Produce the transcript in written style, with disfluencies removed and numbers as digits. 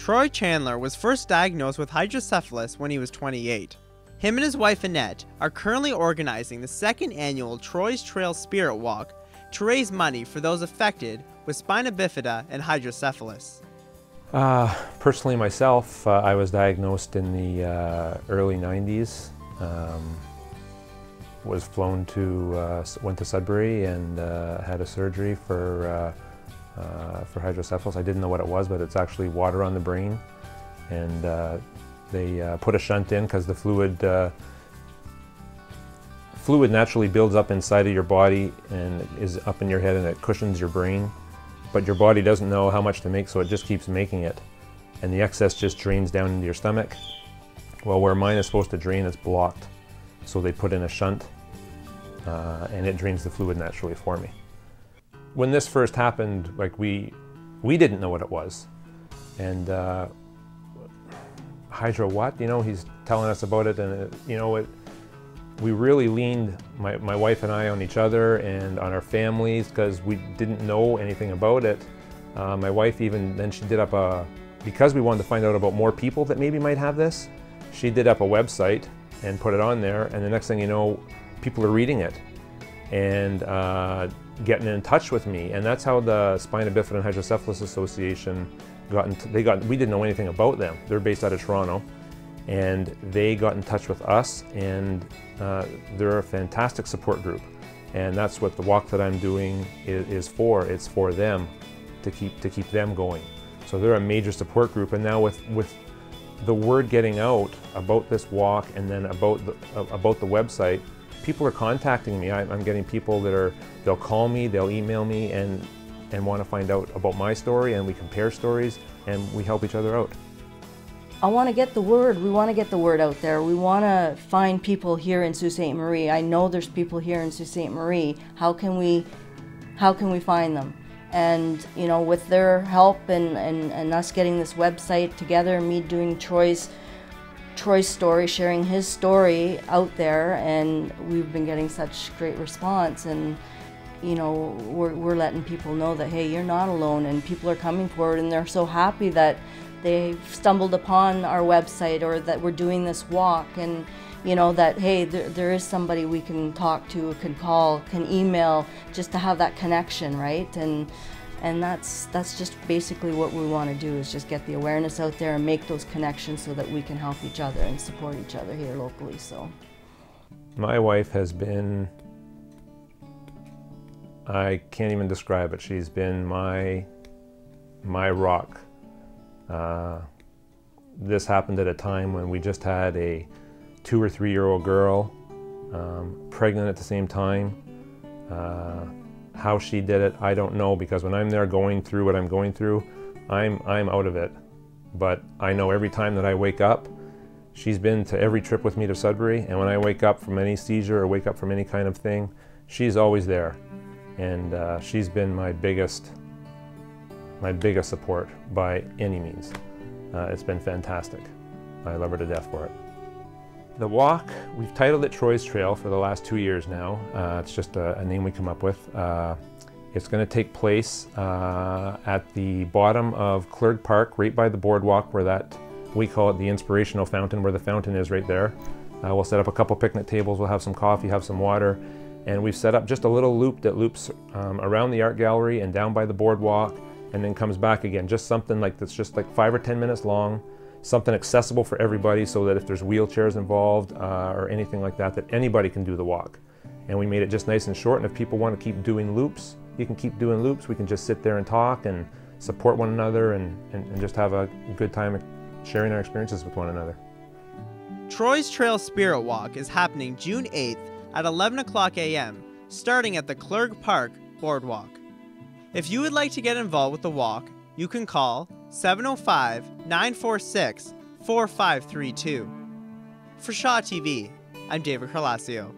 Troy Chandler was first diagnosed with hydrocephalus when he was 28. Him and his wife Annette are currently organizing the second annual Troy's Trail Spirit Walk to raise money for those affected with spina bifida and hydrocephalus. Personally myself, I was diagnosed in the early 90s. Was flown to, went to Sudbury and had a surgery for hydrocephalus. I didn't know what it was, but it's actually water on the brain. And they put a shunt in because the fluid naturally builds up inside of your body and is up in your head and it cushions your brain. But your body doesn't know how much to make, so it just keeps making it. And the excess just drains down into your stomach. Well, where mine is supposed to drain, it's blocked. So they put in a shunt and it drains the fluid naturally for me. When this first happened, like we didn't know what it was. And hydro what? You know, he's telling us about it, and we really leaned, my wife and I, on each other and on our families because we didn't know anything about it. My wife then she did up because we wanted to find out about more people that maybe might have this, she did up a website and put it on there, and the next thing you know, people are reading it and getting in touch with me. And that's how the Spina Bifida and Hydrocephalus Association we didn't know anything about them. They're based out of Toronto. And they got in touch with us, and they're a fantastic support group. And that's what the walk that I'm doing is for. It's for them, to keep them going. So they're a major support group. And now with the word getting out about this walk, and then about the website, people are contacting me. I'm getting people they'll call me, they'll email me, and want to find out about my story, and we compare stories, and we help each other out. I want to get the word. We want to get the word out there. We want to find people here in Sault Ste. Marie. I know there's people here in Sault Ste. Marie. How can we find them? And with their help and us getting this website together, me doing Troy's story, sharing his story out there, and we've been getting such great response. And we're letting people know that, hey, you're not alone, and people are coming forward, and they're so happy that they've stumbled upon our website, or that we're doing this walk, and that, hey, there is somebody we can talk to, can call, can email, just to have that connection, right? And that's just basically what we want to do, is just get the awareness out there and make those connections so that we can help each other and support each other here locally. So my wife has been, I can't even describe it. She's been my rock. This happened at a time when we just had a 2 or 3 year old girl, pregnant at the same time. How she did it, I don't know, because when I'm there going through what I'm going through, I'm out of it. But I know every time that I wake up, she's been to every trip with me to Sudbury, and when I wake up from any seizure or wake up from any kind of thing, she's always there. And she's been my biggest support by any means. It's been fantastic. I love her to death for it. The walk, we've titled it Troy's Trail for the last 2 years now. It's just a name we come up with. It's going to take place at the bottom of Clerg Park, right by the boardwalk, where we call it the inspirational fountain, where the fountain is right there. We'll set up a couple picnic tables, we'll have some coffee, have some water, and we've set up just a little loop that loops around the art gallery and down by the boardwalk, and then comes back again. Just something like that's just like 5 or 10 minutes long, something accessible for everybody, so that if there's wheelchairs involved or anything like that, that anybody can do the walk. And we made it just nice and short, and if people want to keep doing loops, you can keep doing loops. We can just sit there and talk and support one another and just have a good time sharing our experiences with one another. Troy's Trail Spirit Walk is happening June 8th at 11 o'clock a.m., starting at the Clerg Park Boardwalk. If you would like to get involved with the walk, you can call 705-946-4532. For Shaw TV, I'm David Carlasio.